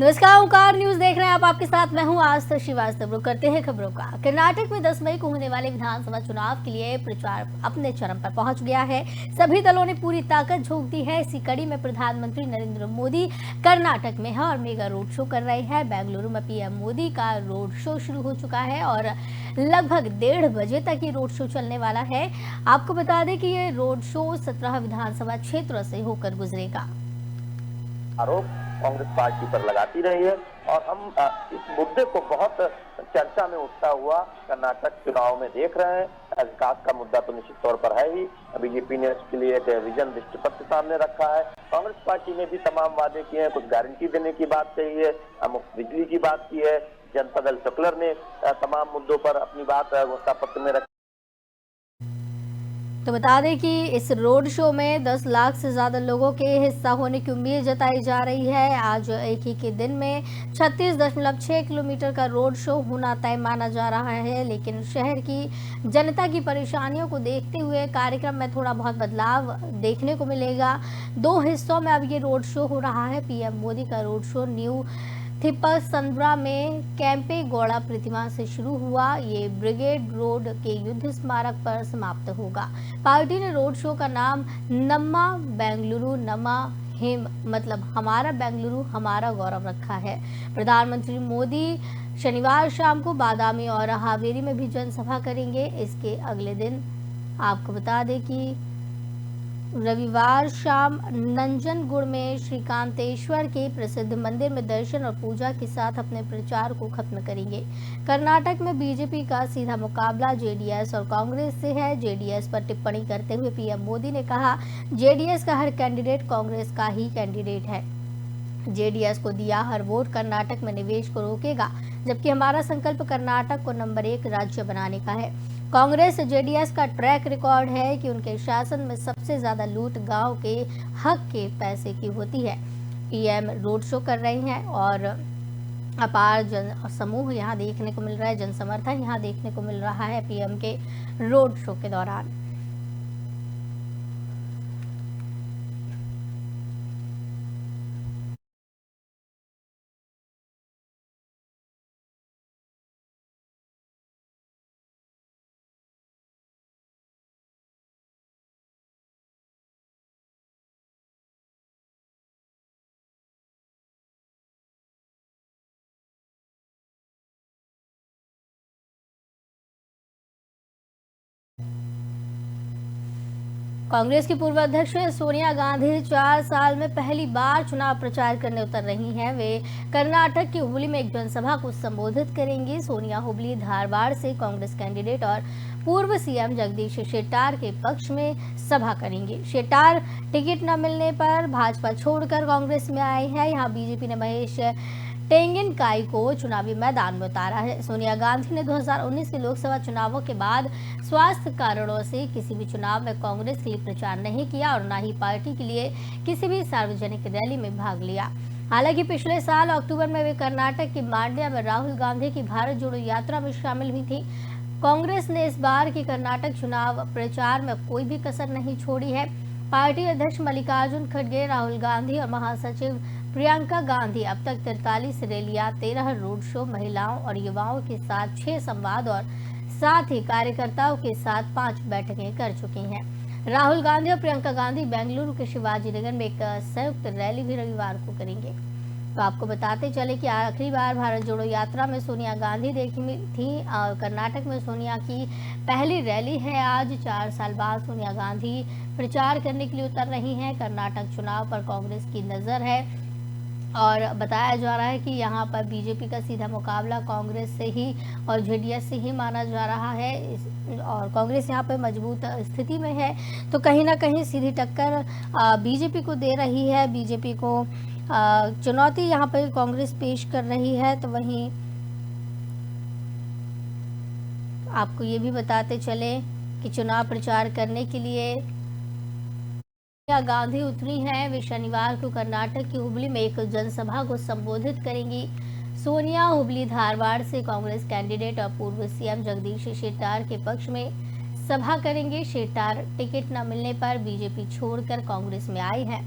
नमस्कार, ओंकार न्यूज देख रहे हैं आप। आपके साथ मैं हूं आस्था श्रीवास्तव। रुक करते हैं खबरों का। कर्नाटक में 10 मई को होने वाले विधानसभा चुनाव के लिए प्रचार अपने चरम पर पहुंच गया है। सभी दलों ने पूरी ताकत झोंक दी है। इसी कड़ी में प्रधानमंत्री नरेंद्र मोदी कर्नाटक में है और मेगा रोड शो कर रहे हैं। बेंगलुरु में पीएम मोदी का रोड शो शुरू हो चुका है और लगभग 1:30 बजे तक ये रोड शो चलने वाला है। आपको बता दें कि ये रोड शो 17 विधानसभा क्षेत्रों से होकर गुजरेगा। आरोप कांग्रेस पार्टी पर लगाती रही है और हम इस मुद्दे को बहुत चर्चा में उठता हुआ कर्नाटक चुनाव में देख रहे हैं। विकास का मुद्दा तो निश्चित तौर पर है ही। बीजेपी ने इसके लिए एक विजन दृष्टिपत्र सामने रखा है। कांग्रेस पार्टी ने भी तमाम वादे किए हैं, कुछ गारंटी देने की बात कही है, मुफ्त बिजली की बात की है। जनता दल शुक्लर ने तमाम मुद्दों पर अपनी बात घोषणा पत्र में रखी। तो बता दें कि इस रोड शो में 10 लाख से ज्यादा लोगों के हिस्सा होने की उम्मीद जताई जा रही है। आज एक ही के दिन में 36.6 किलोमीटर का रोड शो होना तय माना जा रहा है, लेकिन शहर की जनता की परेशानियों को देखते हुए कार्यक्रम में थोड़ा बहुत बदलाव देखने को मिलेगा। 2 हिस्सों में अब ये रोड शो हो रहा है। पीएम मोदी का रोड शो न्यू थिप्पसंद्रा में कैंपे गौड़ा प्रतिमा से शुरू हुआ। ये ब्रिगेड रोड के युद्ध स्मारक पर समाप्त होगा। पार्टी ने रोड शो का नाम नम्मा बेंगलुरु नमा हिम मतलब हमारा बेंगलुरु हमारा गौरव रखा है। प्रधानमंत्री मोदी शनिवार शाम को बादामी और हावेरी में भी जनसभा करेंगे। इसके अगले दिन आपको बता दें कि रविवार शाम नंजनगुड़ में श्रीकांतेश्वर के प्रसिद्ध मंदिर में दर्शन और पूजा के साथ अपने प्रचार को खत्म करेंगे। कर्नाटक में बीजेपी का सीधा मुकाबला जेडीएस और कांग्रेस से है। जेडीएस पर टिप्पणी करते हुए पीएम मोदी ने कहा, जेडीएस का हर कैंडिडेट कांग्रेस का ही कैंडिडेट है। जेडीएस को दिया हर वोट कर्नाटक में निवेश को रोकेगा, जबकि हमारा संकल्प कर्नाटक को नंबर 1 राज्य बनाने का है। कांग्रेस जेडीएस का ट्रैक रिकॉर्ड है कि उनके शासन में सबसे ज्यादा लूट गांव के हक के पैसे की होती है। पीएम रोड शो कर रहे हैं और अपार जन समूह यहाँ देखने को मिल रहा है, जन समर्थन यहाँ देखने को मिल रहा है पीएम के रोड शो के दौरान। कांग्रेस की पूर्व अध्यक्ष सोनिया गांधी 4 साल में पहली बार चुनाव प्रचार करने उतर रही हैं। वे कर्नाटक की हुबली में एक जनसभा को संबोधित करेंगी। सोनिया हुबली धारवाड़ से कांग्रेस कैंडिडेट और पूर्व सीएम जगदीश शेट्टार के पक्ष में सभा करेंगे। शेट्टार टिकट न मिलने पर भाजपा छोड़कर कांग्रेस में आए हैं। यहाँ बीजेपी ने महेश टेंगिनकाई को चुनावी मैदान में उतारा है। सोनिया गांधी ने 2019 के लोकसभा चुनावों के बाद स्वास्थ्य कारणों से किसी भी चुनाव में कांग्रेस के लिए प्रचार नहीं किया और न ही पार्टी के लिए किसी भी सार्वजनिक रैली में भाग लिया। हालांकि पिछले साल अक्टूबर में वे कर्नाटक के मांड्या में राहुल गांधी की भारत जोड़ो यात्रा में शामिल हुई थी। कांग्रेस ने इस बार की कर्नाटक चुनाव प्रचार में कोई भी कसर नहीं छोड़ी है। पार्टी अध्यक्ष मल्लिकार्जुन खड़गे, राहुल गांधी और महासचिव प्रियंका गांधी अब तक 43 रैलियां, 13 रोड शो, महिलाओं और युवाओं के साथ 6 संवाद और साथ ही कार्यकर्ताओं के साथ 5 बैठकें कर चुकी हैं। राहुल गांधी और प्रियंका गांधी बेंगलुरु के शिवाजी नगर में एक संयुक्त रैली भी रविवार को करेंगे। तो आपको बताते चले कि आखिरी बार भारत जोड़ो यात्रा में सोनिया गांधी देखी थी और कर्नाटक में सोनिया की पहली रैली है। आज 4 साल बाद सोनिया गांधी प्रचार करने के लिए उतर रही हैं। कर्नाटक चुनाव पर कांग्रेस की नजर है और बताया जा रहा है कि यहाँ पर बीजेपी का सीधा मुकाबला कांग्रेस से ही और जेडीएस से ही माना जा रहा है और कांग्रेस यहाँ पर मजबूत स्थिति में है, तो कहीं ना कहीं सीधी टक्कर बीजेपी को दे रही है। बीजेपी को चुनौती यहाँ पर कांग्रेस पेश कर रही है। तो वहीं आपको ये भी बताते चले कि चुनाव प्रचार करने के लिए सोनिया गांधी उतरी हैं। वे शनिवार को कर्नाटक की हुबली में एक जनसभा को संबोधित करेंगी। सोनिया हुबली धारवाड़ से कांग्रेस कैंडिडेट और पूर्व सीएम जगदीश शेट्टार के पक्ष में सभा करेंगे। शेट्टार टिकट न मिलने पर बीजेपी छोड़कर कांग्रेस में आए हैं।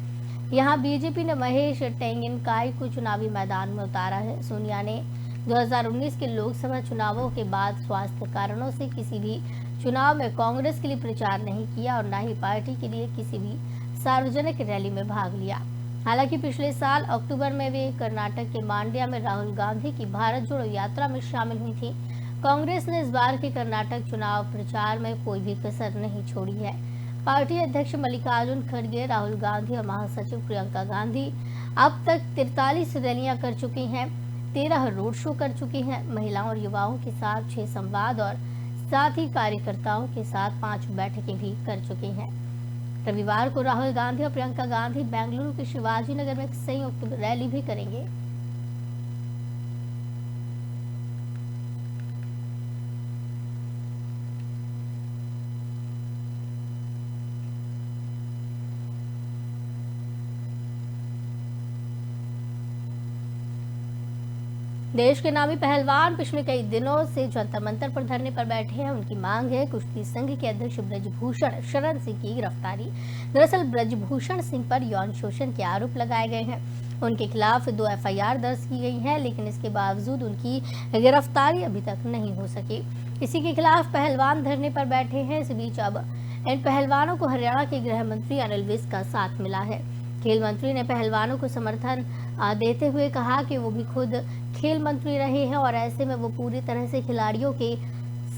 यहाँ बीजेपी ने महेश टेंगिनकाई को चुनावी मैदान में उतारा है। सोनिया ने 2019 के लोकसभा चुनावों के बाद स्वास्थ्य कारणों से किसी भी चुनाव में कांग्रेस के लिए प्रचार नहीं किया और न ही पार्टी के लिए किसी भी सार्वजनिक रैली में भाग लिया। हालांकि पिछले साल अक्टूबर में वे कर्नाटक के मांड्या में राहुल गांधी की भारत जोड़ो यात्रा में शामिल हुई थी। कांग्रेस ने इस बार के कर्नाटक चुनाव प्रचार में कोई भी कसर नहीं छोड़ी है। पार्टी अध्यक्ष मल्लिकार्जुन खड़गे, राहुल गांधी और महासचिव प्रियंका गांधी अब तक 43 रैलियां कर चुकी हैं, 13 रोड शो कर चुकी हैं। महिलाओं और युवाओं के साथ 6 संवाद और साथ ही कार्यकर्ताओं के साथ 5 बैठकें भी कर चुकी हैं। रविवार को राहुल गांधी और प्रियंका गांधी बेंगलुरु के शिवाजी नगर में एक संयुक्त रैली भी करेंगे। देश के नामी पहलवान पिछले कई दिनों से जंतर मंतर पर धरने पर बैठे हैं। उनकी मांग है कुश्ती संघ के अध्यक्ष ब्रजभूषण शरण सिंह की गिरफ्तारी। दरअसल ब्रजभूषण सिंह पर यौन शोषण के आरोप लगाए गए हैं। उनके खिलाफ 2 FIR दर्ज की गई है, लेकिन इसके बावजूद उनकी गिरफ्तारी अभी तक नहीं हो सकी। इसी के खिलाफ पहलवान धरने पर बैठे हैं। इस बीच अब इन पहलवानों को हरियाणा के गृह मंत्री अनिल विज का साथ मिला है। खेल मंत्री ने पहलवानों को समर्थन देते हुए कहा कि वो भी खुद खेल मंत्री रहे हैं और ऐसे में वो पूरी तरह से खिलाड़ियों के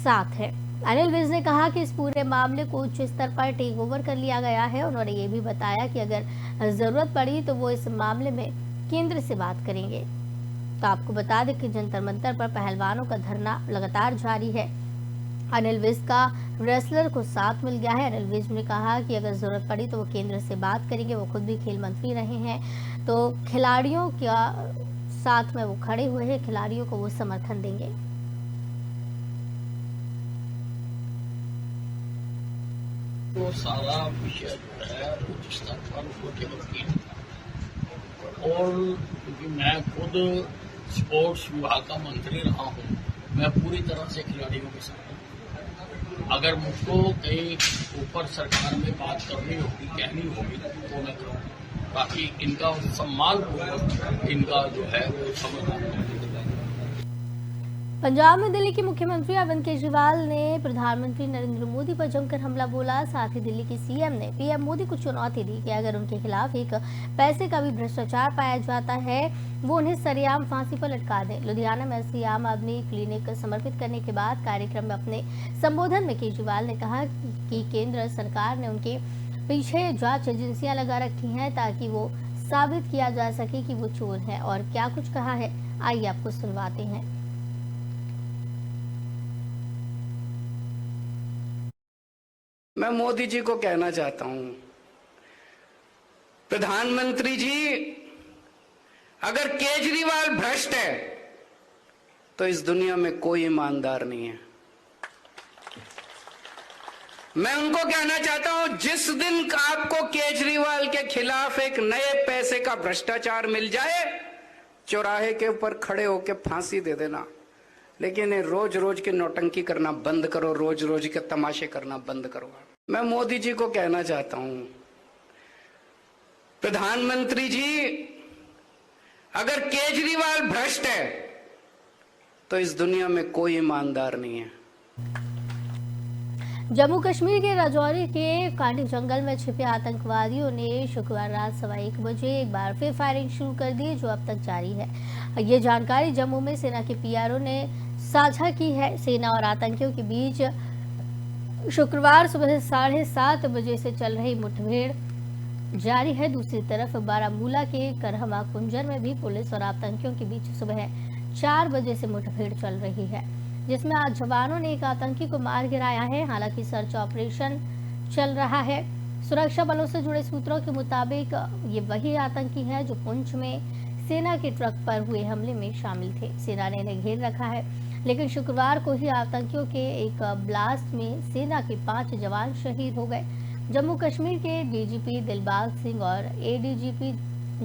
साथ है। अनिल विज ने कहा कि इस पूरे मामले को उच्च स्तर पर टेक ओवर कर लिया गया है। उन्होंने ये भी बताया कि अगर जरूरत पड़ी तो वो इस मामले में केंद्र से बात करेंगे। तो आपको बता दें कि जंतर मंतर पर पहलवानों का धरना लगातार जारी है। अनिल विज का रेसलर को साथ मिल गया है। अनिल विज ने कहा कि अगर जरूरत पड़ी तो वो केंद्र से बात करेंगे। वो खुद भी खेल मंत्री रहे हैं, तो खिलाड़ियों का साथ में वो खड़े हुए हैं, खिलाड़ियों को वो समर्थन देंगे। तो सारा विषय जो है उच्च स्तर पर उसको केवल केंद्र, और क्योंकि मैं खुद स्पोर्ट्स विभाग का मंत्री रहा हूँ, मैं पूरी तरह से खिलाड़ियों के साथ हूँ। अगर मुझको कहीं ऊपर सरकार में बात करनी होगी, कहनी होगी, तो मैं करूँ, ताकि इनका सम्मान पूर्वक इनका जो है वो समाधान। पंजाब में दिल्ली के मुख्यमंत्री अरविंद केजरीवाल ने प्रधानमंत्री नरेंद्र मोदी पर जमकर हमला बोला। साथ ही दिल्ली के सीएम ने पीएम मोदी को चुनौती दी कि अगर उनके खिलाफ एक पैसे का भी भ्रष्टाचार पाया जाता है वो उन्हें सरेआम फांसी पर लटका दें। लुधियाना में ऐसी आम आदमी क्लिनिक समर्पित करने के बाद कार्यक्रम में अपने संबोधन में केजरीवाल ने कहा कि केंद्र सरकार ने उनके पीछे जांच एजेंसियां लगा रखी हैं ताकि वो साबित किया जा सके कि वो चोर है। और क्या कुछ कहा है, आइए आपको सुनवाते हैं। मैं मोदी जी को कहना चाहता हूं, प्रधानमंत्री जी, अगर केजरीवाल भ्रष्ट है तो इस दुनिया में कोई ईमानदार नहीं है। मैं उनको कहना चाहता हूं, जिस दिन आपको केजरीवाल के खिलाफ एक नए पैसे का भ्रष्टाचार मिल जाए, चौराहे के ऊपर खड़े होकर फांसी दे देना। लेकिन रोज रोज की नौटंकी करना बंद करो, रोज रोज के तमाशे करना बंद करो। मैं मोदी जी को कहना चाहता हूं, प्रधानमंत्री जी, अगर केजरीवाल भ्रष्ट है तो इस दुनिया में कोई ईमानदार नहीं है। जम्मू कश्मीर के राजौरी के कांडी जंगल में छिपे आतंकवादियों ने शुक्रवार रात 1:15 बजे एक बार फिर फायरिंग शुरू कर दी, जो अब तक जारी है। ये जानकारी जम्मू में सेना के PRO ने साझा की है। सेना और आतंकियों के बीच शुक्रवार सुबह 7:30 बजे से चल रही मुठभेड़ जारी है। दूसरी तरफ बारामूला के करहमा कुंजर में भी पुलिस और आतंकियों के बीच सुबह 4 बजे से मुठभेड़ चल रही है, जिसमें आज जवानों ने एक आतंकी को मार गिराया है। हालांकि सर्च ऑपरेशन चल रहा है। सुरक्षा बलों से जुड़े सूत्रों के मुताबिक ये वही आतंकी है जो पुंछ में सेना के ट्रक पर हुए हमले में शामिल थे। सेना ने इन्हें घेर रखा है, लेकिन शुक्रवार को ही आतंकियों के एक ब्लास्ट में सेना के 5 जवान शहीद हो गए। जम्मू कश्मीर के DGP दिलबाग सिंह और ADGP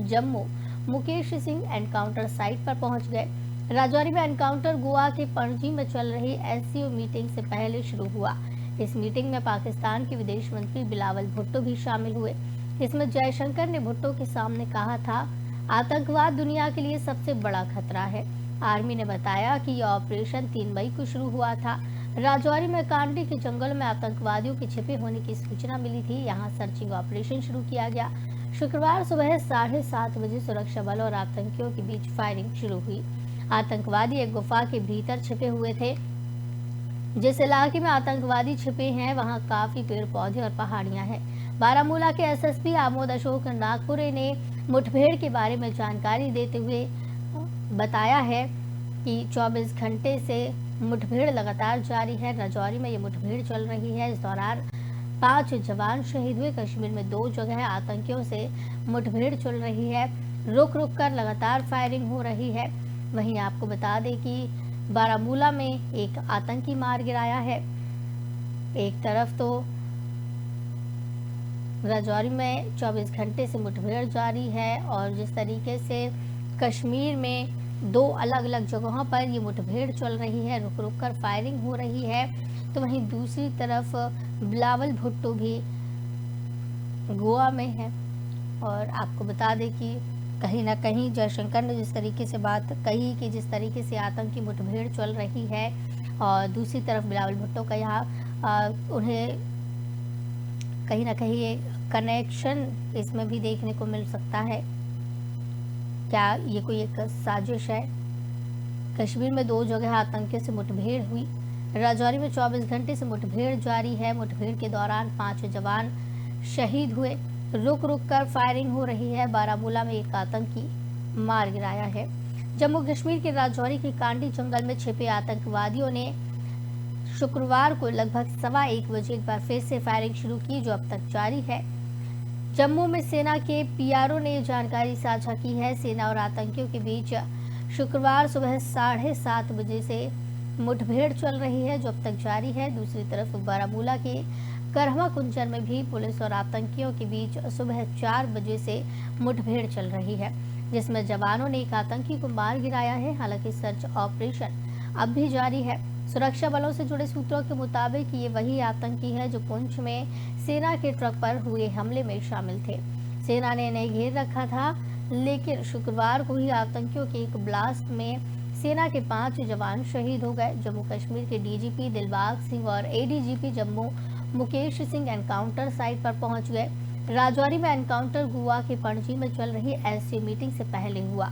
Jammu Mukesh Singh encounter site पर पहुंच गए। राजौरी में एनकाउंटर गोवा के पणजी में चल रही SCO मीटिंग से पहले शुरू हुआ। इस मीटिंग में पाकिस्तान के विदेश मंत्री बिलावल भुट्टो भी शामिल हुए। इसमें जयशंकर ने भुट्टो के सामने कहा था, आतंकवाद दुनिया के लिए सबसे बड़ा खतरा है। आर्मी ने बताया कि यह ऑपरेशन 3 मई को शुरू हुआ था। राजौरी में कांडी के जंगल में आतंकवादियों के छिपे होने की सूचना मिली थी। यहां सर्चिंग ऑपरेशन शुरू किया गया। शुक्रवार सुबह 7:30 बजे सुरक्षा बल और आतंकियों के बीच फायरिंग शुरू हुई। आतंकवादी एक गुफा के भीतर छिपे हुए थे। जिस इलाके में आतंकवादी छिपे हैं वहां काफी पेड़ पौधे और पहाड़ियां हैं। बारामूला के एसएसपी आमोद अशोक नागपुरे ने मुठभेड़ के बारे में जानकारी देते हुए बताया है कि 24 घंटे से मुठभेड़ लगातार जारी है। राजौरी में ये मुठभेड़ चल रही है। इस दौरान 5 जवान शहीद हुए। कश्मीर में 2 जगह आतंकियों से मुठभेड़ चल रही है। रुक रुक कर लगातार फायरिंग हो रही है। वहीं आपको बता दें कि बारामूला में एक आतंकी मार गिराया है। एक तरफ तो राजौरी में 24 घंटे से मुठभेड़ जारी है और जिस तरीके से कश्मीर में 2 अलग अलग जगहों पर ये मुठभेड़ चल रही है, रुक रुक कर फायरिंग हो रही है, तो वहीं दूसरी तरफ बिलावल भुट्टो भी गोवा में है। और आपको बता दें कि कहीं ना कहीं जयशंकर ने जिस तरीके से बात कही कि जिस तरीके से आतंकी मुठभेड़ चल रही है और दूसरी तरफ बिलावल भुट्टो का यहाँ उन्हें कहीं ना कहीं ये कनेक्शन इसमें भी देखने को मिल सकता है। क्या ये कोई एक साजिश है? कश्मीर में 2 जगह आतंकियों से मुठभेड़ हुई। राजौरी में 24 घंटे से मुठभेड़ जारी है। मुठभेड़ के दौरान 5 जवान शहीद हुए। रुक रुक कर फायरिंग हो रही है। बारामूला में एक आतंकी मार गिराया है। जम्मू कश्मीर के राजौरी के कांडी जंगल में छिपे आतंकवादियों ने शुक्रवार को लगभग 1:15 बजे एक बार फिर से फायरिंग शुरू की, जो अब तक जारी है। जम्मू में सेना के पीआरओ ने जानकारी साझा की है। सेना और आतंकियों के बीच शुक्रवार सुबह 7:30 बजे से मुठभेड़ चल रही है, जो अब तक जारी है। दूसरी तरफ बारामूला के करहवा कुंजर में भी पुलिस और आतंकियों के बीच सुबह 4 बजे से मुठभेड़ चल रही है, जिसमें जवानों ने एक आतंकी को मार गिराया है। हालांकि सर्च ऑपरेशन अब भी जारी है। सुरक्षा बलों से जुड़े सूत्रों के मुताबिक ये वही आतंकी है जो पुंछ में सेना के ट्रक पर हुए हमले में शामिल थे। सेना ने इन्हें घेर रखा था, लेकिन शुक्रवार को ही आतंकियों के एक ब्लास्ट में सेना के 5 जवान शहीद हो गए। जम्मू कश्मीर के डीजीपी दिलबाग सिंह और ADGP Jammu Mukesh Singh encounter site पर पहुंच गए। राजौरी में एनकाउंटर गोवा के पणजी में चल रही एससीओ मीटिंग से पहले हुआ।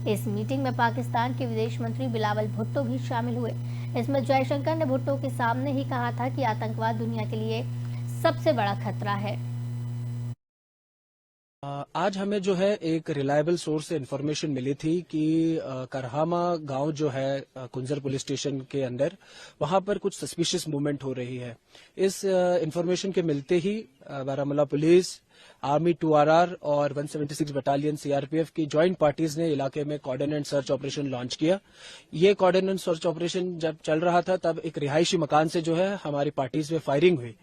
इस मीटिंग में पाकिस्तान के विदेश मंत्री बिलावल भुट्टो भी शामिल हुए। इसमें जयशंकर ने भुट्टो के सामने ही कहा था कि आतंकवाद दुनिया के लिए सबसे बड़ा खतरा है। आज हमें जो है एक रिलायबल सोर्स से इन्फॉर्मेशन मिली थी कि करहामा गांव जो है कुंजर पुलिस स्टेशन के अंदर, वहां पर कुछ सस्पिशियस मूवमेंट हो रही है। इस इन्फॉर्मेशन के मिलते ही बारामूला पुलिस, आर्मी 2RR और 176 बटालियन सीआरपीएफ की ज्वाइंट पार्टीज ने इलाके में cordon and search operation launch किया। ये कॉर्डन एंड सर्च ऑपरेशन जब चल रहा था तब एक रिहायशी मकान से जो है हमारी पार्टीज में फायरिंग हुई।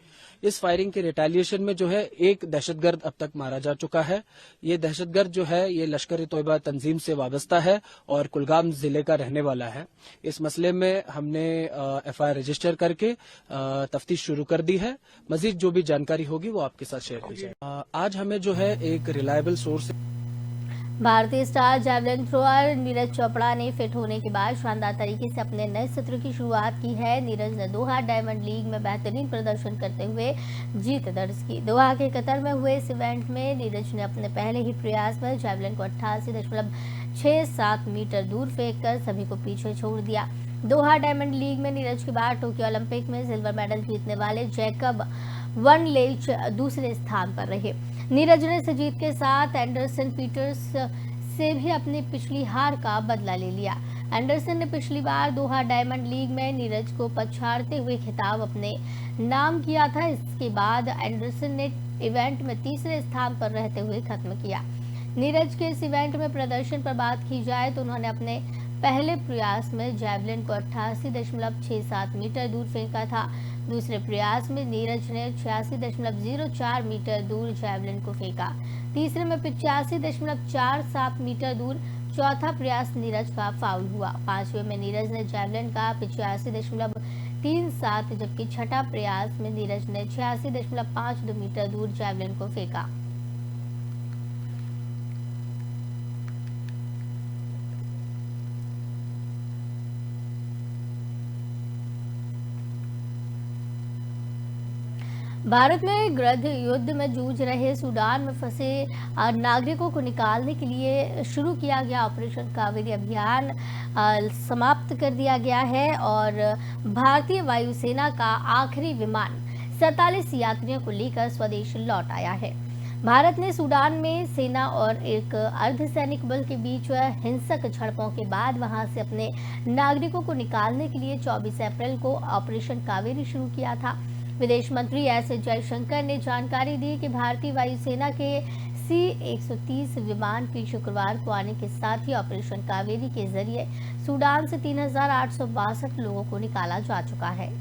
इस फायरिंग के रिटेलिएशन में जो है एक दहशतगर्द अब तक मारा जा चुका है। ये दहशतगर्द जो है ये लश्कर-ए-तोयबा तंजीम से वाबस्ता है और कुलगाम जिले का रहने वाला है। इस मसले में हमने एफआईआर रजिस्टर करके तफ्तीश शुरू कर दी है। मजीद जो भी जानकारी होगी वो आपके साथ शेयर की जाए। आज हमें जो है एक रिलायबल सोर्स भारतीय star javelin thrower Neeraj Chopra ने फिट होने के बाद शानदार तरीके से अपने नए सत्र की शुरुआत की है। नीरज ने दोहा डायमंड लीग में बेहतरीन प्रदर्शन करते हुए जीत दर्ज की। दोहा के कतर में हुए इस इवेंट में नीरज ने अपने पहले ही प्रयास में जैवलिन को 88.67 मीटर दूर फेंककर सभी को पीछे छोड़ दिया। दोहा डायमंड लीग में नीरज के बाद टोक्यो ओलंपिक में सिल्वर मेडल जीतने वाले जैकब वनलेच दूसरे स्थान पर रहे। नीरज ने इस जीत के साथ एंडरसन पीटर्स से भी अपनी पिछली हार का बदला ले लिया। एंडरसन ने पिछली बार दोहा डायमंड लीग में नीरज को पछाड़ते हुए खिताब अपने नाम किया था। इसके बाद एंडरसन ने इवेंट में तीसरे स्थान पर रहते हुए खत्म किया। नीरज के इस इवेंट में प्रदर्शन पर बात की जाए तो उन्होंने अपने पहले प्रयास में जैवलिन को 88.67 मीटर दूर फेंका था। दूसरे प्रयास में नीरज ने 86.04 मीटर दूर जैवलिन को फेंका। तीसरे में 85.47 मीटर दूर। चौथा प्रयास नीरज का फाउल हुआ। पांचवें में नीरज ने जैवलिन का 85.37, जबकि छठा प्रयास में नीरज ने 86.52 मीटर दूर जैवलिन को फेंका। भारत में गृह युद्ध में जूझ रहे सूडान में फंसे नागरिकों को निकालने के लिए शुरू किया गया ऑपरेशन कावेरी अभियान समाप्त कर दिया गया है और भारतीय वायुसेना का आखिरी विमान 47 यात्रियों को लेकर स्वदेश लौट आया है। भारत ने सूडान में सेना और एक अर्धसैनिक बल के बीच हिंसक झड़पों के बाद वहां से अपने नागरिकों को निकालने के लिए 24 अप्रैल को ऑपरेशन कावेरी शुरू किया था। विदेश मंत्री एस जयशंकर ने जानकारी दी कि भारतीय वायुसेना के C-130 विमान के शुक्रवार को आने के साथ ही ऑपरेशन कावेरी के जरिए सूडान से 3,862 लोगों को निकाला जा चुका है।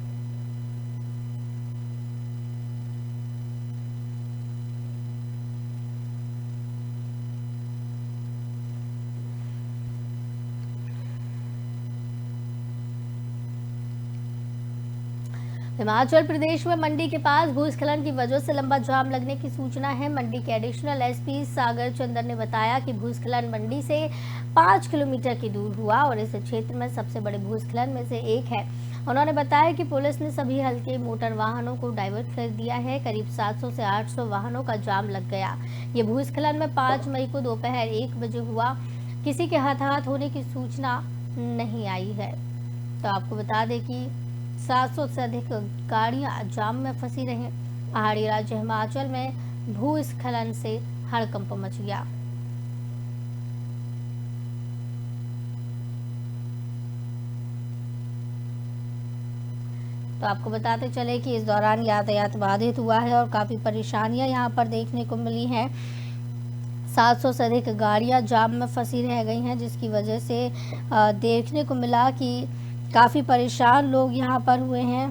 हिमाचल प्रदेश में मंडी के पास भूस्खलन की वजह से लंबा जाम लगने की सूचना है। मंडी के एडिशनल एसपी सागर चंदर ने बताया कि भूस्खलन मंडी से 5 किलोमीटर की दूर हुआ और इस क्षेत्र में सबसे बड़े भूस्खलन में से एक है। उन्होंने बताया कि पुलिस ने सभी हल्के मोटर वाहनों को डाइवर्ट कर दिया है। करीब 700 से 800 वाहनों का जाम लग गया। ये भूस्खलन में 5 मई को दोपहर 1 बजे हुआ। किसी के हताहत होने की सूचना नहीं आई है। तो आपको बता दें कि 700 से अधिक गाड़ियां जाम में फंसी रहीं। पहाड़ी राज्य हिमाचल में भूस्खलन से हड़कंप मच गया। तो आपको बताते चले कि इस दौरान यातायात बाधित हुआ है और काफी परेशानियां यहां पर देखने को मिली हैं। 700 से अधिक गाड़ियां जाम में फंसी रह गई हैं, जिसकी वजह से देखने को मिला कि काफी परेशान लोग यहाँ पर हुए हैं।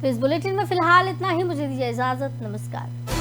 तो इस बुलेटिन में फिलहाल इतना ही। मुझे दीजिए इजाजत। नमस्कार।